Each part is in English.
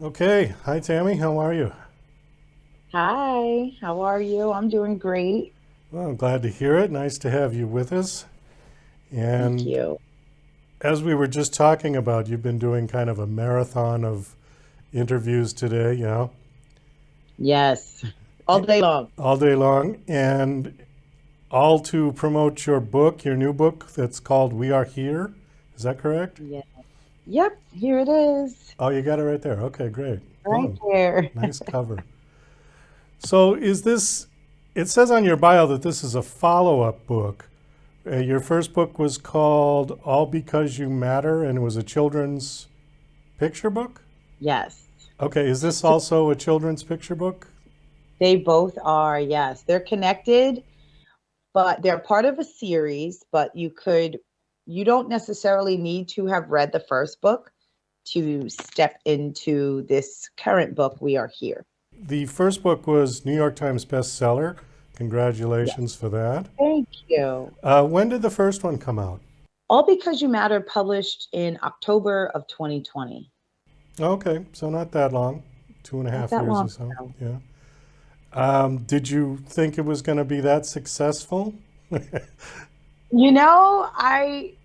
Okay. Hi, Tammy. How are you? Hi, how are you? I'm doing great. Well, I'm glad to hear it. Nice to have you with us. Thank And you. as we were just talking about, you've been doing kind of a marathon of interviews today, Yes, all day long. all day long, and all to promote your book, your new book that's called We Are Here. Is that correct? Yeah. Yep, here it is, Oh, you got it right there. Okay, great. right Oh, there. nice cover. So, it says on your bio that this is a follow up book. Your first book was called All Because You Matter, and it was a children's picture book? Yes. Okay, is this So also a children's picture book? they both are, yes, they're connected, but they're part of a series, but you don't necessarily need to have read the first book to step into this current book, We Are Here. The first book was New York Times bestseller. Yes. Congratulations for that. Thank you. When did the first one come out? All Because You Matter published in October of 2020. Okay, so not that long, two and a Not half that years or long so. ago. Yeah. Did you think it was going to be that successful? You know, I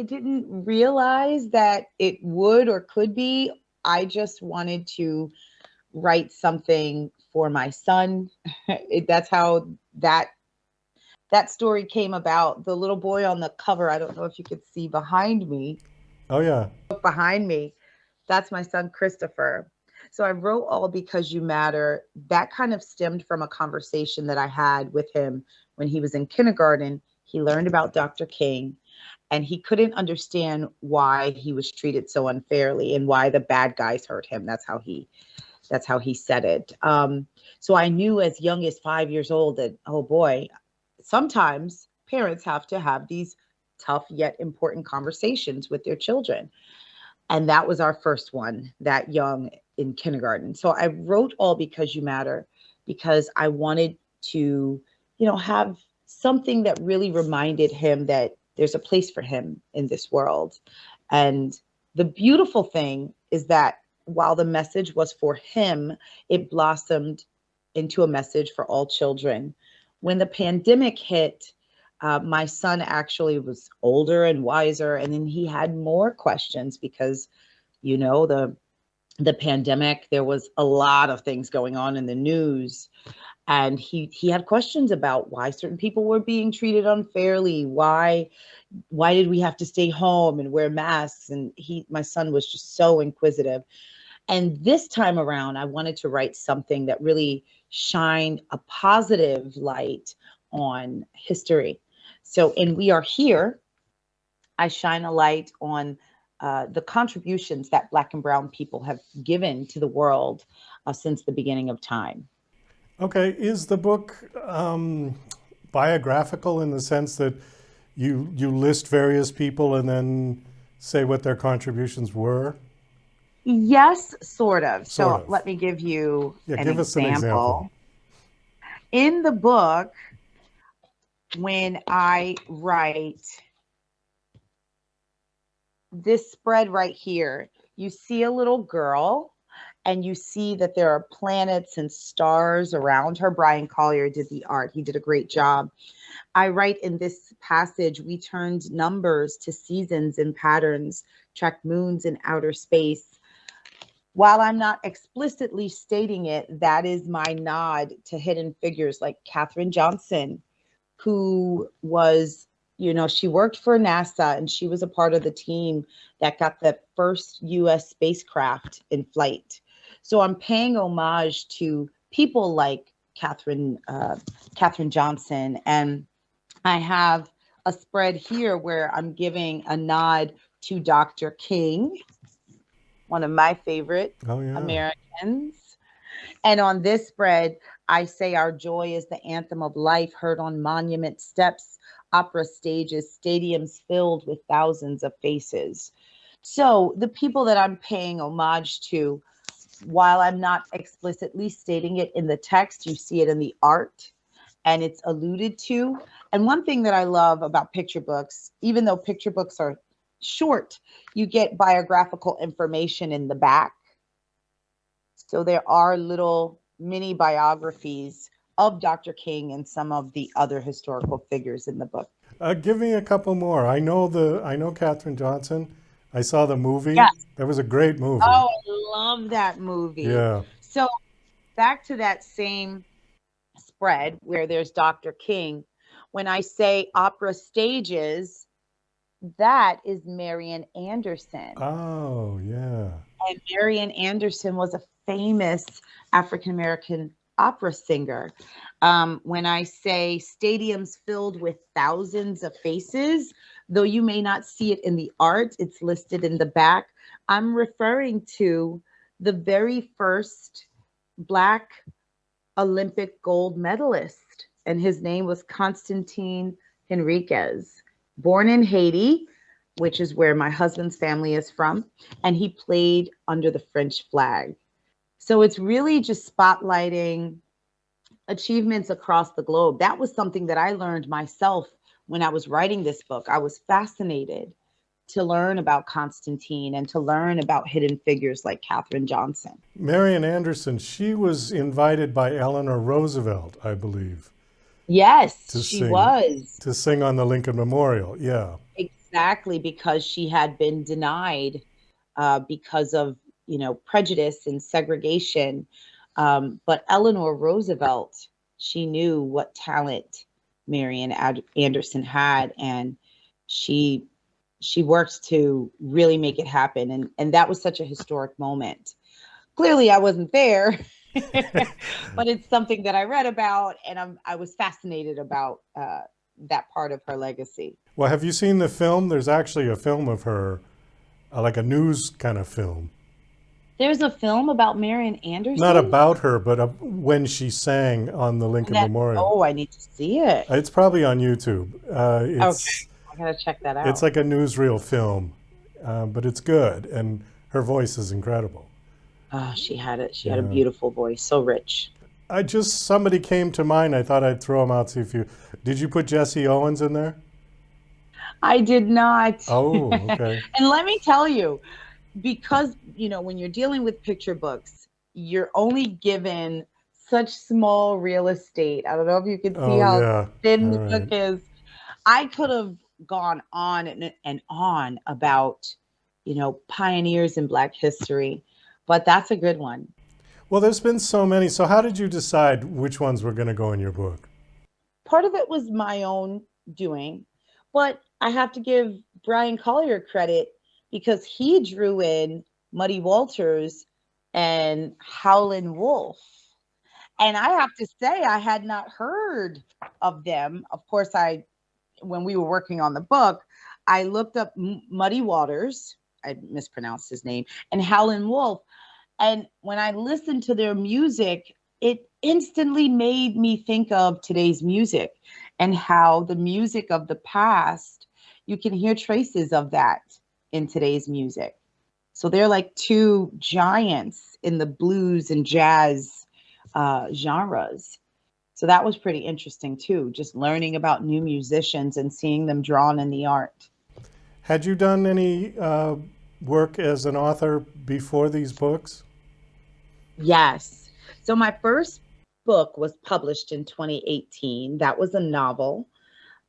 didn't realize that it would or could be. I just wanted to write something for my son. That's how that story came about. The little boy on the cover, I don't know if you could see Oh, yeah. behind me, that's my son Christopher. So I wrote All Because You Matter. That kind of stemmed from a conversation that I had with him when he was in kindergarten. He learned about Dr. King and he couldn't understand why he was treated so unfairly and why the bad guys hurt him. That's how he said it. So I knew as young as 5 years old that, oh boy, sometimes parents have to have these tough yet important conversations with their children. And that was our first one that young in kindergarten. So I wrote All Because You Matter because I wanted to, have something that really reminded him that there's a place for him in this world. And the beautiful thing is that while the message was for him, it blossomed into a message for all children. When the pandemic hit, my son actually was older and wiser, and then he had more questions because the pandemic, there was a lot of things going on in the news, and he had questions about why certain people were being treated unfairly, why did we have to stay home and wear masks, and my son was just so inquisitive. And this time around, I wanted to write something that really shined a positive light on history. So in We Are Here, I shine a light on the contributions that Black and Brown people have given to the world since the beginning of time. Okay, is the book biographical in the sense that you list various people and then say what their contributions were? Yes, sort of. Sort So of. let me give you Yeah, an give us an example. example. In the book, when I write this spread right here, you see a little girl and you see that there are planets and stars around her. Bryan Collier did the art, he did a great job. I write in this passage, we turned numbers to seasons and patterns, tracked moons in outer space. While I'm not explicitly stating it, that is my nod to hidden figures like Katherine Johnson, who was, she worked for NASA and she was a part of the team that got the first US spacecraft in flight. So I'm paying homage to people like Katherine Johnson. And I have a spread here where I'm giving a nod to Dr. King, one of my favorite Oh, yeah. Americans. And on this spread, I say our joy is the anthem of life heard on monument steps, opera stages, stadiums filled with thousands of faces. So the people that I'm paying homage to, while I'm not explicitly stating it in the text, you see it in the art and it's alluded to. And one thing that I love about picture books, even though picture books are short, you get biographical information in the back. So there are little mini biographies of Dr. King and some of the other historical figures in the book. Give me a couple more. I know Katherine Johnson. I saw the movie. Yes. That was a great movie. Oh, I love that movie. Yeah. So back to that same spread where there's Dr. King. When I say opera stages, that is Marian Anderson. Oh, yeah. And Marian Anderson was a famous African American opera singer. When I say stadiums filled with thousands of faces, though you may not see it in the art, it's listed in the back. I'm referring to the very first Black Olympic gold medalist, and his name was Constantine Henriquez, born in Haiti, which is where my husband's family is from, and he played under the French flag. So it's really just spotlighting achievements across the globe. That was something that I learned myself when I was writing this book. I was fascinated to learn about Constantine and to learn about hidden figures like Katherine Johnson. Marian Anderson, she was invited by Eleanor Roosevelt, I believe, Yes, to she sing was. to sing on the Lincoln Memorial. Yeah. Exactly, because she had been denied because of, prejudice and segregation. But Eleanor Roosevelt, she knew what talent Marian Anderson had, and she she worked to really make it happen. And that was such a historic moment. Clearly, I wasn't there, but it's something that I read about, and I was fascinated about that part of her legacy. Well, have you seen the film? There's actually a film of her, like a news kind of film. There's a film about Marian Not Anderson. about her, but when she sang on the Lincoln That Memorial. Oh, I need to see it. It's probably on YouTube. Okay, I gotta check that It's out. like a newsreel film, but it's good, and her voice is incredible. Oh, she had it. She had a Yeah. beautiful voice, so rich. Somebody came to mind. I thought I'd throw him out. See if you did. You put Jesse Owens in there? I did not. Oh, And okay. let me tell you, because when you're dealing with picture books, you're only given such small real estate. I don't know if you can see Oh, how yeah. thin All the book right. is. I could have gone on and on about, pioneers in Black history, but that's a good one. Well, there's been so many. So, how did you decide which ones were going to go in your book? Part of it was my own doing, but I have to give Bryan Collier credit because he drew in Muddy Walters and Howlin' Wolf. And I have to say, I had not heard of them. Of course, when we were working on the book, I looked up Muddy Waters. I mispronounced his name, and Howlin' Wolf. And when I listened to their music, it instantly made me think of today's music and how the music of the past, you can hear traces of that in today's music. So they're like two giants in the blues and jazz genres. So that was pretty interesting too, just learning about new musicians and seeing them drawn in the art. Had you done any work as an author before these books? Yes. So my first book was published in 2018. That was a novel,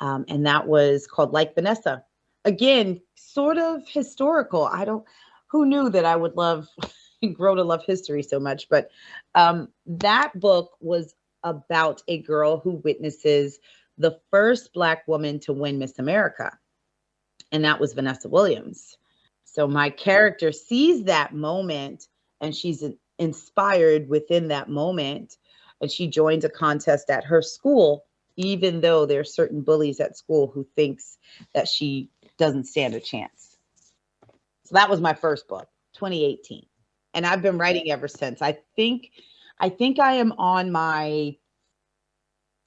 and that was called Like Vanessa. Again, sort of historical. Who knew that I would grow to love history so much? But that book was about a girl who witnesses the first Black woman to win Miss America, and that was Vanessa Williams. So my character sees that moment, and she's inspired within that moment, and she joins a contest at her school, even though there are certain bullies at school who thinks that she doesn't stand a chance. So that was my first book, 2018, and I've been writing ever since. I think I am on my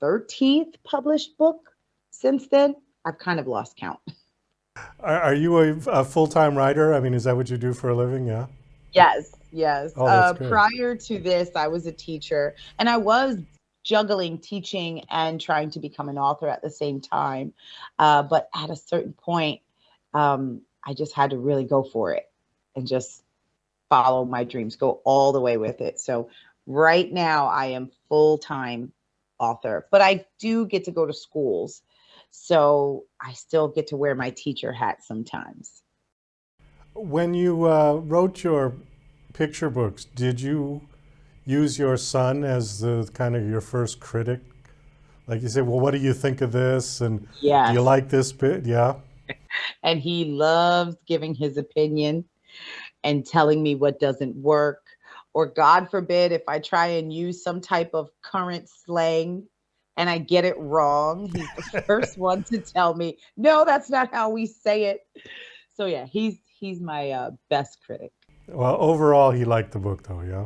13th published book since then. I've kind of lost count. Are you a full-time writer? I mean, is that what you do for a living? Yeah. Yes, yes. Oh, that's good. Prior to this, I was a teacher, and I was juggling teaching and trying to become an author at the same time. But at a certain point, I just had to really go for it and just follow my dreams, go all the way with it. So right now I am full-time author, but I do get to go to schools. So I still get to wear my teacher hat sometimes. When you wrote your picture books, did you use your son as the kind of your first critic? Like you say, well, what do you think of this? And do you Yes. like this bit? Yeah. And he loves giving his opinion and telling me what doesn't work. Or God forbid, if I try and use some type of current slang and I get it wrong, he's the first one to tell me, no, that's not how we say it. So yeah, he's my best critic. Well, overall, he liked the book, though. Yeah.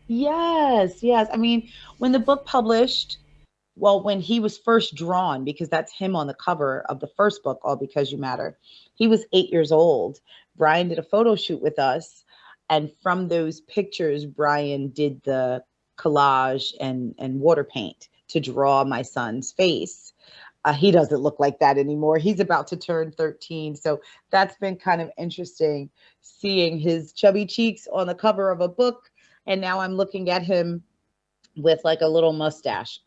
Yes, yes. I mean, when the book published, well, when he was first drawn, because that's him on the cover of the first book, All Because You Matter, he was 8 years old. Bryan did a photo shoot with us. And from those pictures, Bryan did the collage and water paint to draw my son's face. He doesn't look like that anymore. He's about to turn 13. So that's been kind of interesting seeing his chubby cheeks on the cover of a book. And now I'm looking at him with like a little mustache.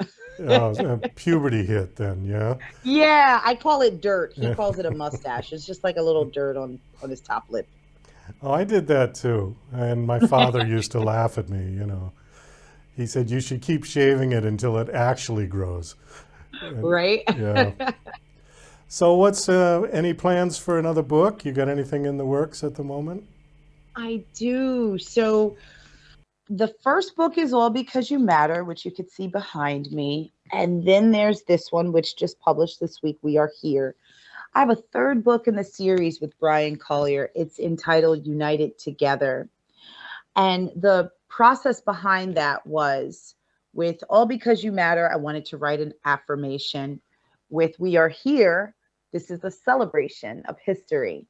Puberty hit then, yeah. Yeah, I call it dirt. He Yeah. calls it a mustache. It's just like a little dirt on his top lip. Oh, I did that too. And my father used to laugh at me, you know. He said, you should keep shaving it until it actually grows. And, Right? yeah. So what's any plans for another book? You got anything in the works at the moment? I do. So the first book is All Because You Matter, which you could see behind me. And then there's this one, which just published this week, We Are Here. I have a third book in the series with Bryan Collier. It's entitled United Together. And the process behind that was with All Because You Matter, I wanted to write an affirmation. With We Are Here, this is a celebration of history.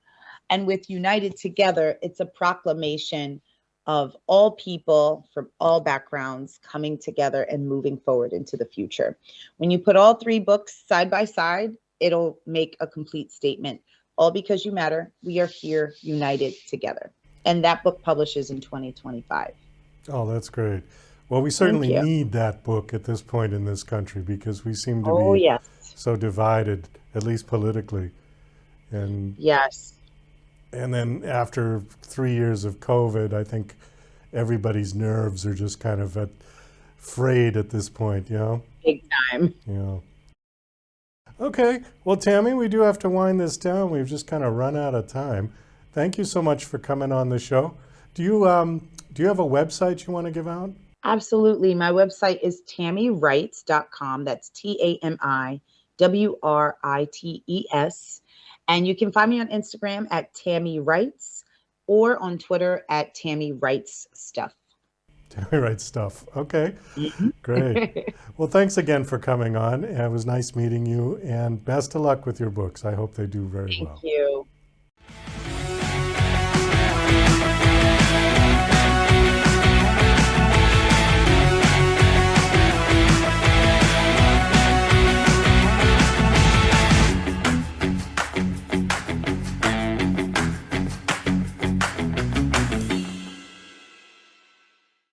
And with United Together, it's a proclamation of all people from all backgrounds coming together and moving forward into the future. When you put all three books side by side, it'll make a complete statement. All Because You Matter, We Are Here, United Together. And that book publishes in 2025. Oh, that's great. Well, we Thank certainly you. need that book at this point in this country because we seem to Oh, be yes. so divided, at least politically. And Yes. and then after 3 years of COVID, I think everybody's nerves are just kind of frayed at this point, you know? Big time. Yeah. Okay. Well, Tami, we do have to wind this down. We've just kind of run out of time. Thank you so much for coming on the show. Do you have a website you want to give out? Absolutely. My website is TamiWrites.com. That's TamiWrites. And you can find me on Instagram at Tami Writes or on Twitter at Tami Writes Stuff. Tami Writes Stuff. Okay. Mhm. Great. Well, thanks again for coming on. It was nice meeting you, and best of luck with your books. I hope they do very Thank well. you.